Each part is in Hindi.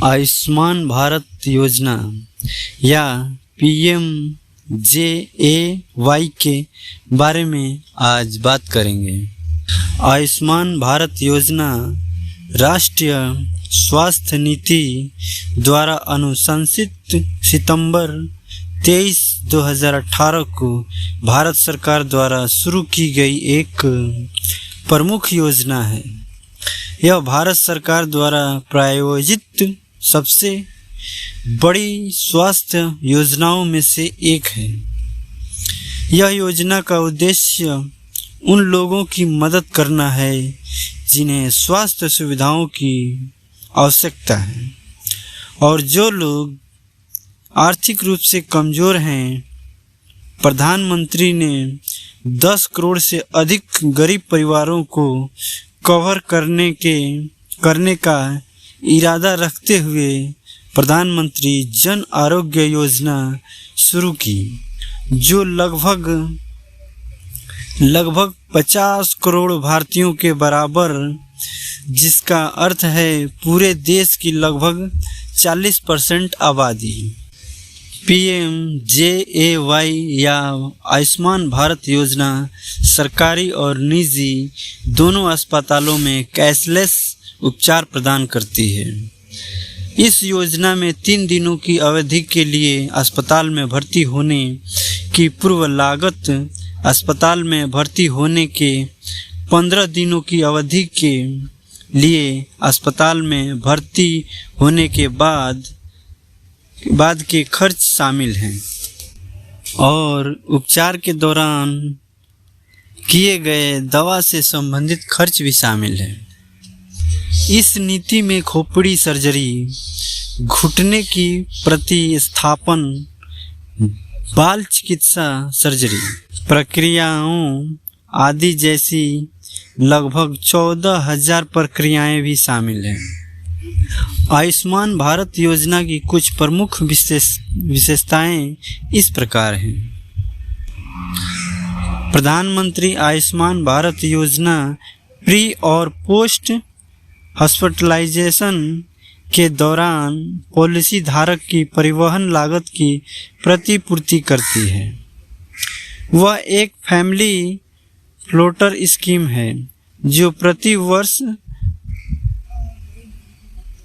आयुष्मान भारत योजना या PMJAY के बारे में आज बात करेंगे। आयुष्मान भारत योजना राष्ट्रीय स्वास्थ्य नीति द्वारा अनुशंसित सितंबर 23, 2018 को भारत सरकार द्वारा शुरू की गई एक प्रमुख योजना है। यह भारत सरकार द्वारा प्रायोजित सबसे बड़ी स्वास्थ्य योजनाओं में से एक है। यह योजना का उद्देश्य उन लोगों की मदद करना है जिन्हें स्वास्थ्य सुविधाओं की आवश्यकता है और जो लोग आर्थिक रूप से कमज़ोर हैं। प्रधानमंत्री ने 10 करोड़ से अधिक गरीब परिवारों को कवर करने का इरादा रखते हुए प्रधानमंत्री जन आरोग्य योजना शुरू की, जो लगभग 50 करोड़ भारतीयों के बराबर, जिसका अर्थ है पूरे देश की लगभग 40% आबादी। PMJAY या आयुष्मान भारत योजना सरकारी और निजी दोनों अस्पतालों में कैशलेस उपचार प्रदान करती है। इस योजना में 3 दिनों की अवधि के लिए अस्पताल में भर्ती होने की पूर्व लागत, अस्पताल में भर्ती होने के 15 दिनों की अवधि के लिए अस्पताल में भर्ती होने के बाद के खर्च शामिल हैं और उपचार के दौरान किए गए दवा से संबंधित खर्च भी शामिल है। इस नीति में खोपड़ी सर्जरी, घुटने की प्रतिस्थापन, बाल चिकित्सा सर्जरी प्रक्रियाओं आदि जैसी लगभग 14,000 प्रक्रियाएं भी शामिल हैं। आयुष्मान भारत योजना की कुछ प्रमुख विशेषताएं इस प्रकार हैं। प्रधानमंत्री आयुष्मान भारत योजना प्री और पोस्ट हॉस्पिटलाइजेशन के दौरान पॉलिसी धारक की परिवहन लागत की प्रतिपूर्ति करती है। वह एक फैमिली फ्लोटर स्कीम है जो प्रति वर्ष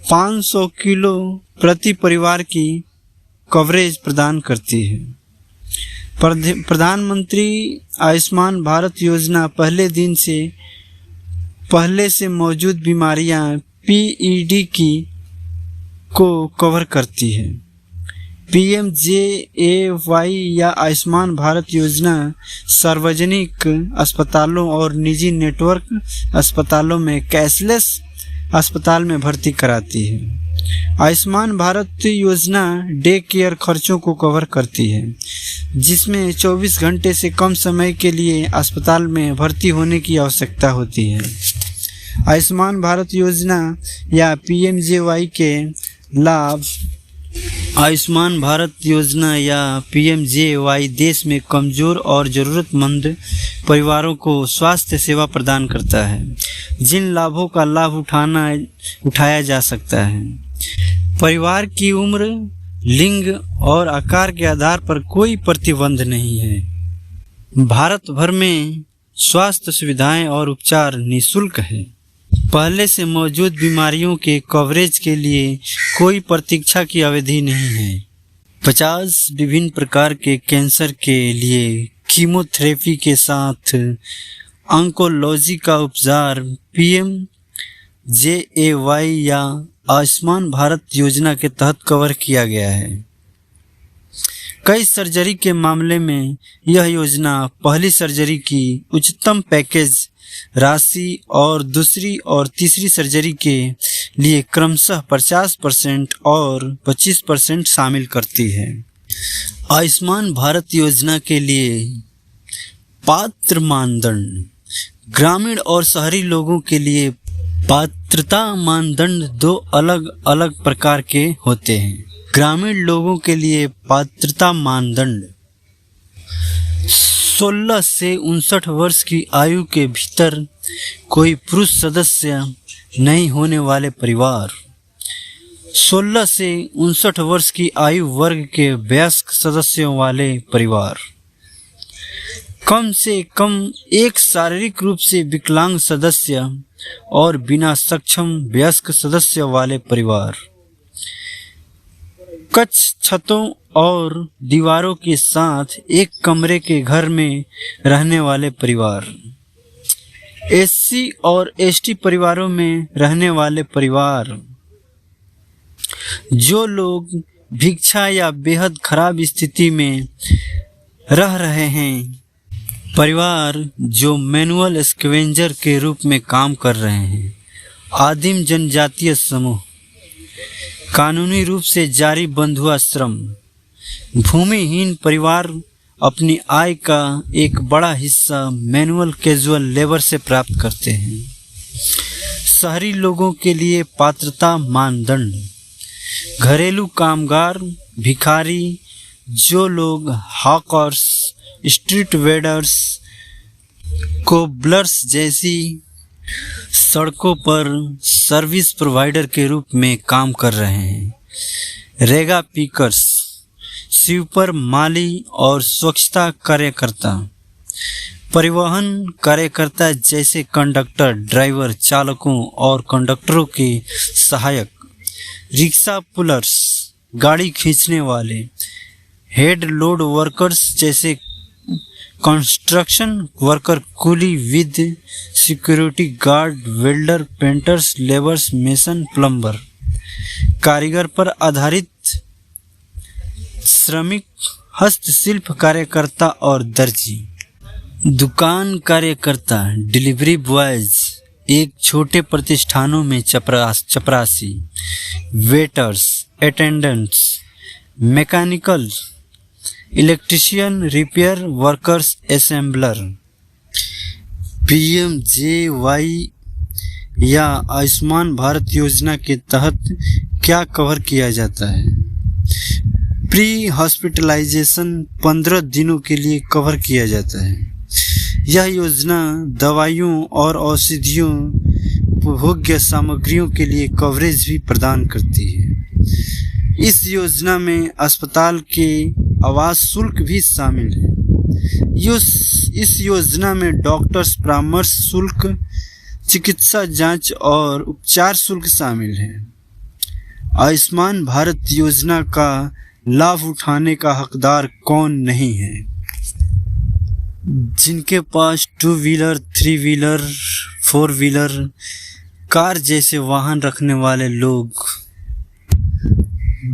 500 किलो प्रति परिवार की कवरेज प्रदान करती है। प्रधानमंत्री आयुष्मान भारत योजना पहले से मौजूद बीमारियां PED को कवर करती है। PMJAY या आयुष्मान भारत योजना सार्वजनिक अस्पतालों और निजी नेटवर्क अस्पतालों में कैशलेस अस्पताल में भर्ती कराती है। आयुष्मान भारत योजना डे केयर खर्चों को कवर करती है, जिसमें 24 घंटे से कम समय के लिए अस्पताल में भर्ती होने की आवश्यकता होती है। आयुष्मान भारत योजना या PMJAY के लाभ। आयुष्मान भारत योजना या PMJAY देश में कमज़ोर और ज़रूरतमंद परिवारों को स्वास्थ्य सेवा प्रदान करता है, जिन लाभों का लाभ उठाया जा सकता है। परिवार की उम्र, लिंग और आकार के आधार पर कोई प्रतिबंध नहीं है। भारत भर में स्वास्थ्य सुविधाएं और उपचार निःशुल्क है। पहले से मौजूद बीमारियों के कवरेज के लिए कोई प्रतीक्षा की अवधि नहीं है। 50 विभिन्न प्रकार के कैंसर के लिए कीमोथेरेपी के साथ ऑन्कोलॉजी का उपचार PMJAY या आयुष्मान भारत योजना के तहत कवर किया गया है। कई सर्जरी के मामले में यह योजना पहली सर्जरी की उच्चतम पैकेज राशि और दूसरी और तीसरी सर्जरी के लिए क्रमशः 50% और 25% शामिल करती है। आयुष्मान भारत योजना के लिए पात्र मानदंड। ग्रामीण और शहरी लोगों के लिए पात्रता मानदंड 2 अलग अलग प्रकार के होते हैं। ग्रामीण लोगों के लिए पात्रता मानदंड 16 से 59 वर्ष की आयु के भीतर कोई पुरुष सदस्य नहीं होने वाले परिवार, 16 से 59 वर्ष की आयु वर्ग के वयस्क सदस्यों वाले परिवार, कम से कम एक शारीरिक रूप से विकलांग सदस्य और बिना सक्षम वयस्क सदस्य वाले परिवार, कच्छ छतों और दीवारों के साथ एक कमरे के घर में रहने वाले परिवार, एससी और एसटी परिवारों में रहने वाले परिवार, जो लोग भिक्षा या बेहद खराब स्थिति में रह रहे हैं, परिवार जो मैनुअल स्कैवेंजर के रूप में काम कर रहे हैं, आदिम जनजातीय समूह, कानूनी रूप से जारी बंधुआश्रम, भूमिहीन परिवार अपनी आय का एक बड़ा हिस्सा मैनुअल कैजुअल लेबर से प्राप्त करते हैं। शहरी लोगों के लिए पात्रता मानदंड, घरेलू कामगार, भिखारी, जो लोग हॉकर्स, स्ट्रीट वेडर्स, कोबलर्स जैसी सड़कों पर सर्विस प्रोवाइडर के रूप में काम कर रहे हैं, रेगा पिकर्स, स्वीपर, माली और स्वच्छता कार्यकर्ता, परिवहन कार्यकर्ता जैसे कंडक्टर, ड्राइवर, चालकों और कंडक्टरों के सहायक, रिक्शा पुलर्स, गाड़ी खींचने वाले, हेड लोड वर्कर्स जैसे कंस्ट्रक्शन वर्कर, कुली, with security guard, welder, painters, labours, mason, plumber, कारीगर पर आधारित श्रमिक, हस्तशिल्प कार्यकर्ता और दर्जी, दुकान कार्यकर्ता, डिलीवरी बॉयज, एक छोटे प्रतिष्ठानों में चपरासी, waiters, attendants, mechanical, electrician, repair workers, assembler. PMJY या आयुष्मान भारत योजना के तहत क्या कवर किया जाता है? प्री हॉस्पिटलाइजेशन 15 दिनों के लिए कवर किया जाता है। यह योजना दवाइयों और औषधियों, उपभोग्य सामग्रियों के लिए कवरेज भी प्रदान करती है। इस योजना में अस्पताल के आवास शुल्क भी शामिल है। इस योजना में डॉक्टर्स परामर्श शुल्क, चिकित्सा जांच और उपचार शुल्क शामिल है। आयुष्मान भारत योजना का लाभ उठाने का हकदार कौन नहीं है? जिनके पास 2 व्हीलर, 3 व्हीलर, 4 व्हीलर, कार जैसे वाहन रखने वाले लोग,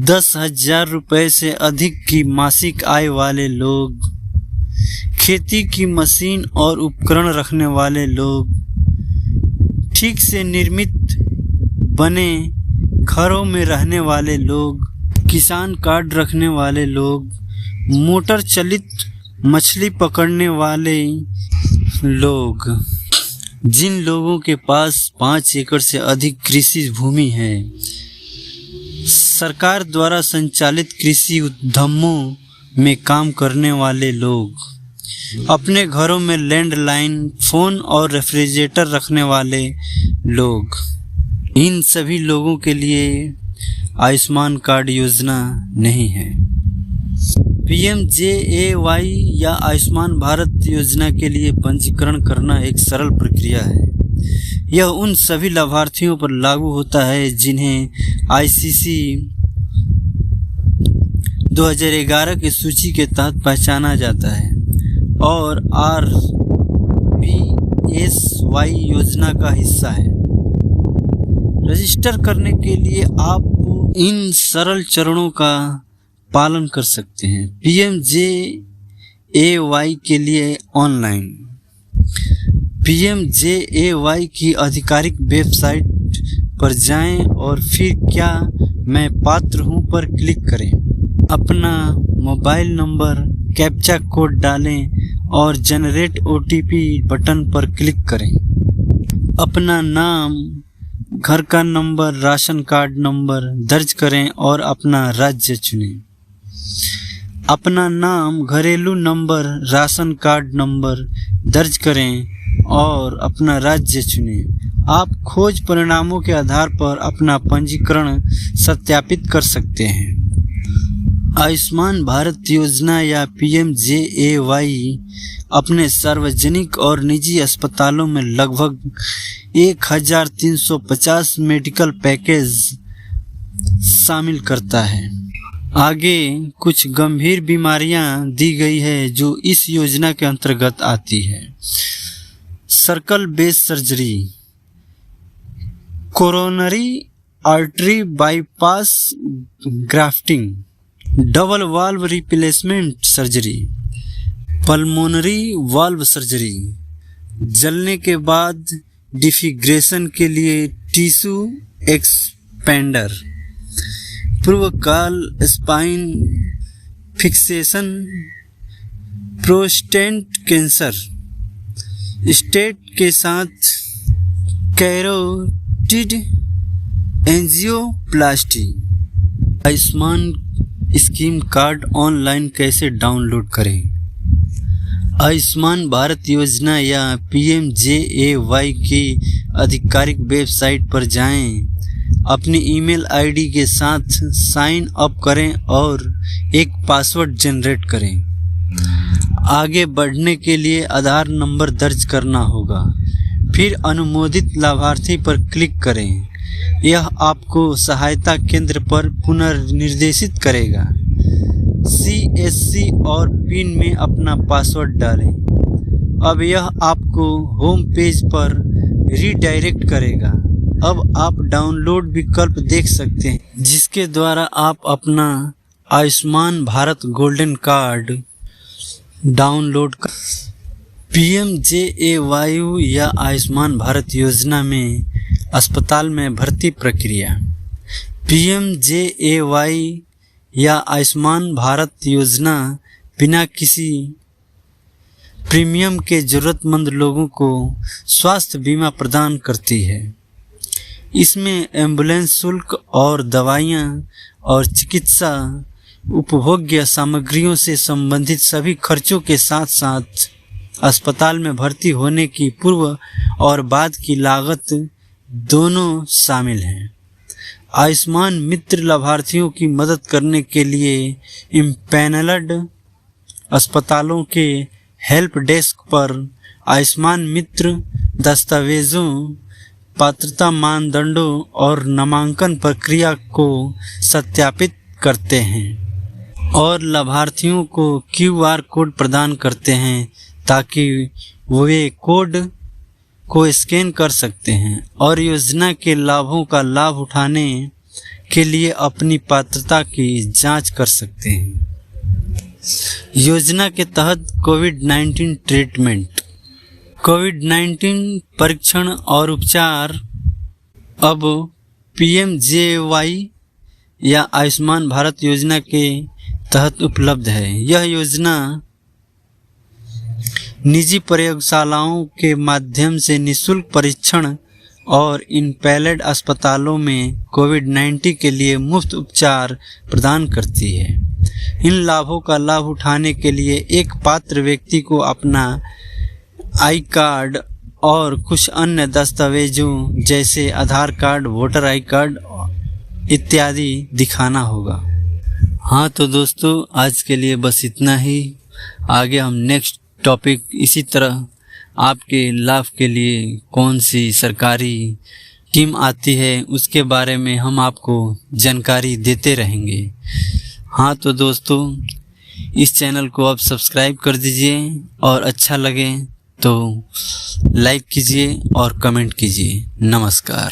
10,000 रुपये से अधिक की मासिक आय वाले लोग, खेती की मशीन और उपकरण रखने वाले लोग, ठीक से निर्मित बने घरों में रहने वाले लोग, किसान कार्ड रखने वाले लोग, मोटर चलित मछली पकड़ने वाले लोग, जिन लोगों के पास 5 एकड़ से अधिक कृषि भूमि है, सरकार द्वारा संचालित कृषि उद्यमों में काम करने वाले लोग, अपने घरों में लैंडलाइन फोन और रेफ्रिजरेटर रखने वाले लोग, इन सभी लोगों के लिए आयुष्मान कार्ड योजना नहीं है। PMJAY या आयुष्मान भारत योजना के लिए पंजीकरण करना एक सरल प्रक्रिया है। यह उन सभी लाभार्थियों पर लागू होता है जिन्हें ICC 2011 की सूची के तहत पहचाना जाता है और RBSY योजना का हिस्सा है। रजिस्टर करने के लिए आप इन सरल चरणों का पालन कर सकते हैं। PMJAY के लिए ऑनलाइन, PMJAY की आधिकारिक वेबसाइट पर जाएं और फिर क्या मैं पात्र हूं पर क्लिक करें। अपना मोबाइल नंबर, कैप्चा कोड डालें और जनरेट OTP बटन पर क्लिक करें। अपना नाम, घर का नंबर, राशन कार्ड नंबर दर्ज करें और अपना राज्य चुनें। अपना नाम, घरेलू नंबर, राशन कार्ड नंबर दर्ज करें और अपना राज्य चुनें। आप खोज परिणामों के आधार पर अपना पंजीकरण सत्यापित कर सकते हैं। आयुष्मान भारत योजना या PMJAY अपने सार्वजनिक और निजी अस्पतालों में लगभग 1350 मेडिकल पैकेज शामिल करता है। आगे कुछ गंभीर बीमारियां दी गई है जो इस योजना के अंतर्गत आती है। Circle base surgery, coronary artery bypass grafting, double valve replacement surgery, pulmonary valve surgery, जलने के बाद डिफिग्रेशन के लिए टिश्यू एक्सपेंडर, पूर्वकाल spine fixation, prostate cancer, state के साथ carotid angioplasty. Ayushman scheme card online कैसे डाउनलोड करें? आयुष्मान भारत योजना या PMJAY की आधिकारिक वेबसाइट पर जाएं, अपनी ईमेल आईडी के साथ साइन अप करें और एक पासवर्ड जनरेट करें। आगे बढ़ने के लिए आधार नंबर दर्ज करना होगा, फिर अनुमोदित लाभार्थी पर क्लिक करें। यह आपको सहायता केंद्र पर पुनर्निर्देशित करेगा। CSC और पिन में अपना पासवर्ड डालें। अब यह आपको होम पेज पर रीडायरेक्ट करेगा। अब आप डाउनलोड विकल्प देख सकते हैं, जिसके द्वारा आप अपना Ayushman Bharat golden card download कर। PMJAY या आयुष्मान भारत योजना में अस्पताल में भर्ती प्रक्रिया। PMJAY या आयुष्मान भारत योजना बिना किसी प्रीमियम के ज़रूरतमंद लोगों को स्वास्थ्य बीमा प्रदान करती है। इसमें एम्बुलेंस शुल्क और दवाइयाँ और चिकित्सा उपभोग्य सामग्रियों से संबंधित सभी खर्चों के साथ साथ अस्पताल में भर्ती होने की पूर्व और बाद की लागत दोनों शामिल हैं। आयुष्मान मित्र लाभार्थियों की मदद करने के लिए इम्पैनल्ड अस्पतालों के हेल्प डेस्क पर आयुष्मान मित्र दस्तावेज़ों, पात्रता मानदंडों और नामांकन प्रक्रिया को सत्यापित करते हैं और लाभार्थियों को QR कोड प्रदान करते हैं ताकि वे कोड को स्कैन कर सकते हैं और योजना के लाभों का लाभ उठाने के लिए अपनी पात्रता की जांच कर सकते हैं। योजना के तहत कोविड-19 ट्रीटमेंट, कोविड-19 परीक्षण और उपचार अब PMJAY या आयुष्मान भारत योजना के तहत उपलब्ध है। यह योजना निजी प्रयोगशालाओं के माध्यम से निःशुल्क परीक्षण और इम्पैनल्ड अस्पतालों में कोविड-19 के लिए मुफ्त उपचार प्रदान करती है। इन लाभों का लाभ उठाने के लिए एक पात्र व्यक्ति को अपना आई कार्ड और कुछ अन्य दस्तावेजों जैसे आधार कार्ड, वोटर आई कार्ड इत्यादि दिखाना होगा। हाँ तो दोस्तों, आज के लिए बस इतना ही। आगे हम नेक्स्ट टॉपिक इसी तरह आपके लाभ के लिए कौन सी सरकारी टीम आती है उसके बारे में हम आपको जानकारी देते रहेंगे। हाँ तो दोस्तों, इस चैनल को आप सब्सक्राइब कर दीजिए और अच्छा लगे तो लाइक कीजिए और कमेंट कीजिए। नमस्कार।